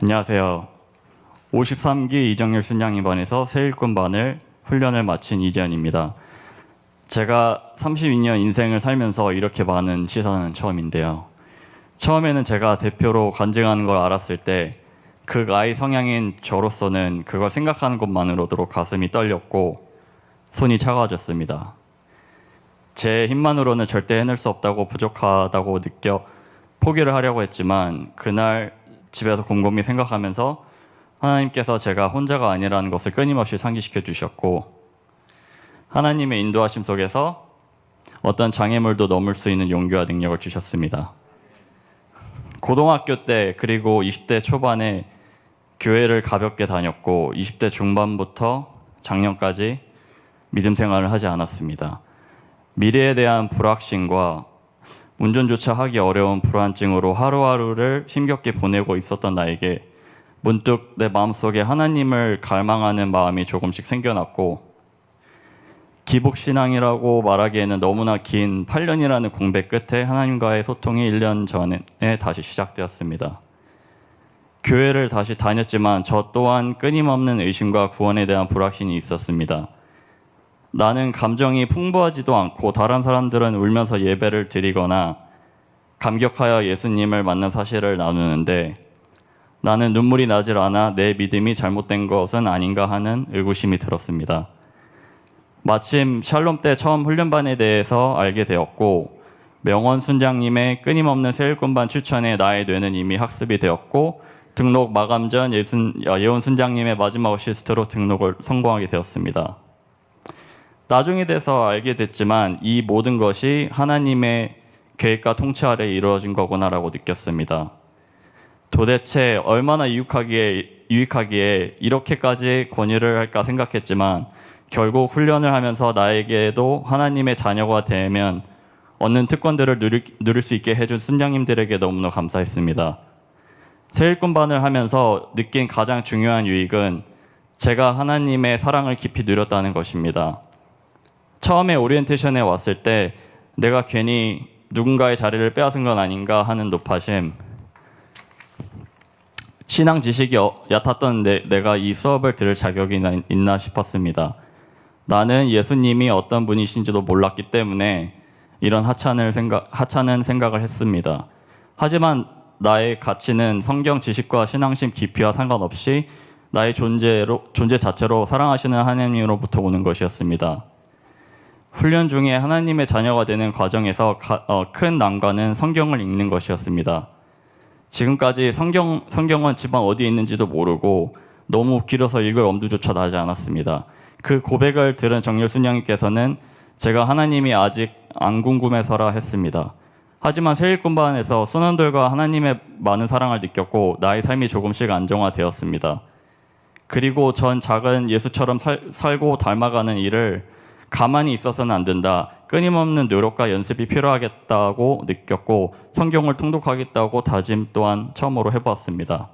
안녕하세요. 53기 이정률 순장님반에서 새일꾼반을 훈련을 마친 이재현입니다. 제가 32년 인생을 살면서 이렇게 많은 시선은 처음인데요. 처음에는 제가 대표로 간증하는 걸 알았을 때 그 아이 성향인 저로서는 그걸 생각하는 것만으로도 가슴이 떨렸고 손이 차가워졌습니다. 제 힘만으로는 절대 해낼 수 없다고 부족하다고 느껴 포기를 하려고 했지만 그날 집에서 곰곰이 생각하면서 하나님께서 제가 혼자가 아니라는 것을 끊임없이 상기시켜 주셨고 하나님의 인도하심 속에서 어떤 장애물도 넘을 수 있는 용기와 능력을 주셨습니다. 고등학교 때 그리고 20대 초반에 교회를 가볍게 다녔고 20대 중반부터 작년까지 믿음 생활을 하지 않았습니다. 미래에 대한 불확신과 운전조차 하기 어려운 불안증으로 하루하루를 힘겹게 보내고 있었던 나에게 문득 내 마음속에 하나님을 갈망하는 마음이 조금씩 생겨났고 기복신앙이라고 말하기에는 너무나 긴 8년이라는 공백 끝에 하나님과의 소통이 1년 전에 다시 시작되었습니다. 교회를 다시 다녔지만 저 또한 끊임없는 의심과 구원에 대한 불확신이 있었습니다. 나는 감정이 풍부하지도 않고 다른 사람들은 울면서 예배를 드리거나 감격하여 예수님을 만난 사실을 나누는데 나는 눈물이 나질 않아 내 믿음이 잘못된 것은 아닌가 하는 의구심이 들었습니다. 마침 샬롬 때 처음 훈련반에 대해서 알게 되었고 명원 순장님의 끊임없는 새일꾼반 추천에 나의 뇌는 이미 학습이 되었고 등록 마감 전 예원 순장님의 마지막 어시스트로 등록을 성공하게 되었습니다. 나중에 돼서 알게 됐지만 이 모든 것이 하나님의 계획과 통치 아래 이루어진 거구나라고 느꼈습니다. 도대체 얼마나 유익하기에 이렇게까지 권유를 할까 생각했지만 결국 훈련을 하면서 나에게도 하나님의 자녀가 되면 얻는 특권들을 누릴 수 있게 해준 순장님들에게 너무나 감사했습니다. 새일꾼반을 하면서 느낀 가장 중요한 유익은 제가 하나님의 사랑을 깊이 누렸다는 것입니다. 처음에 오리엔테이션에 왔을 때 내가 괜히 누군가의 자리를 빼앗은 건 아닌가 하는 노파심, 신앙 지식이 얕았던 내가 이 수업을 들을 자격이 있나 싶었습니다. 나는 예수님이 어떤 분이신지도 몰랐기 때문에 이런 하찮은 생각을 했습니다. 하지만 나의 가치는 성경 지식과 신앙심 깊이와 상관없이 나의 존재 자체로 사랑하시는 하나님으로부터 오는 것이었습니다. 훈련 중에 하나님의 자녀가 되는 과정에서 큰 난관은 성경을 읽는 것이었습니다. 지금까지 성경은 집안 어디에 있는지도 모르고 너무 길어서 읽을 엄두조차 나지 않았습니다. 그 고백을 들은 정렬 순장님께서는 제가 하나님이 아직 안 궁금해서라 했습니다. 하지만 새일꾼반에서 소년들과 하나님의 많은 사랑을 느꼈고 나의 삶이 조금씩 안정화되었습니다. 그리고 전 작은 예수처럼 살고 닮아가는 일을 가만히 있어서는 안 된다. 끊임없는 노력과 연습이 필요하겠다고 느꼈고 성경을 통독하겠다고 다짐 또한 처음으로 해보았습니다.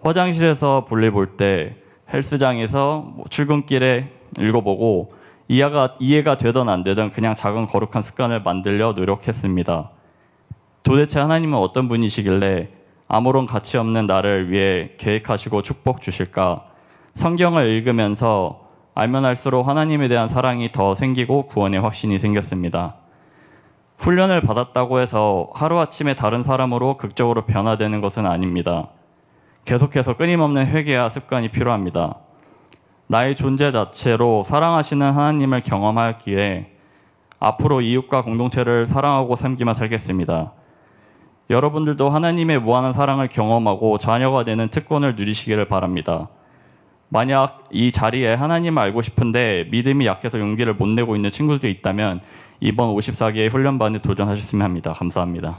화장실에서 볼일 볼 때 헬스장에서 출근길에 읽어보고 이해가 되든 안 되든 그냥 작은 거룩한 습관을 만들려 노력했습니다. 도대체 하나님은 어떤 분이시길래 아무런 가치 없는 나를 위해 계획하시고 축복 주실까? 성경을 읽으면서 알면 알수록 하나님에 대한 사랑이 더 생기고 구원의 확신이 생겼습니다. 훈련을 받았다고 해서 하루아침에 다른 사람으로 극적으로 변화되는 것은 아닙니다. 계속해서 끊임없는 회개와 습관이 필요합니다. 나의 존재 자체로 사랑하시는 하나님을 경험하기에 앞으로 이웃과 공동체를 사랑하고 섬기며 살겠습니다. 여러분들도 하나님의 무한한 사랑을 경험하고 자녀가 되는 특권을 누리시기를 바랍니다. 만약 이 자리에 하나님을 알고 싶은데 믿음이 약해서 용기를 못 내고 있는 친구들이 있다면 이번 54기의 훈련반에 도전하셨으면 합니다. 감사합니다.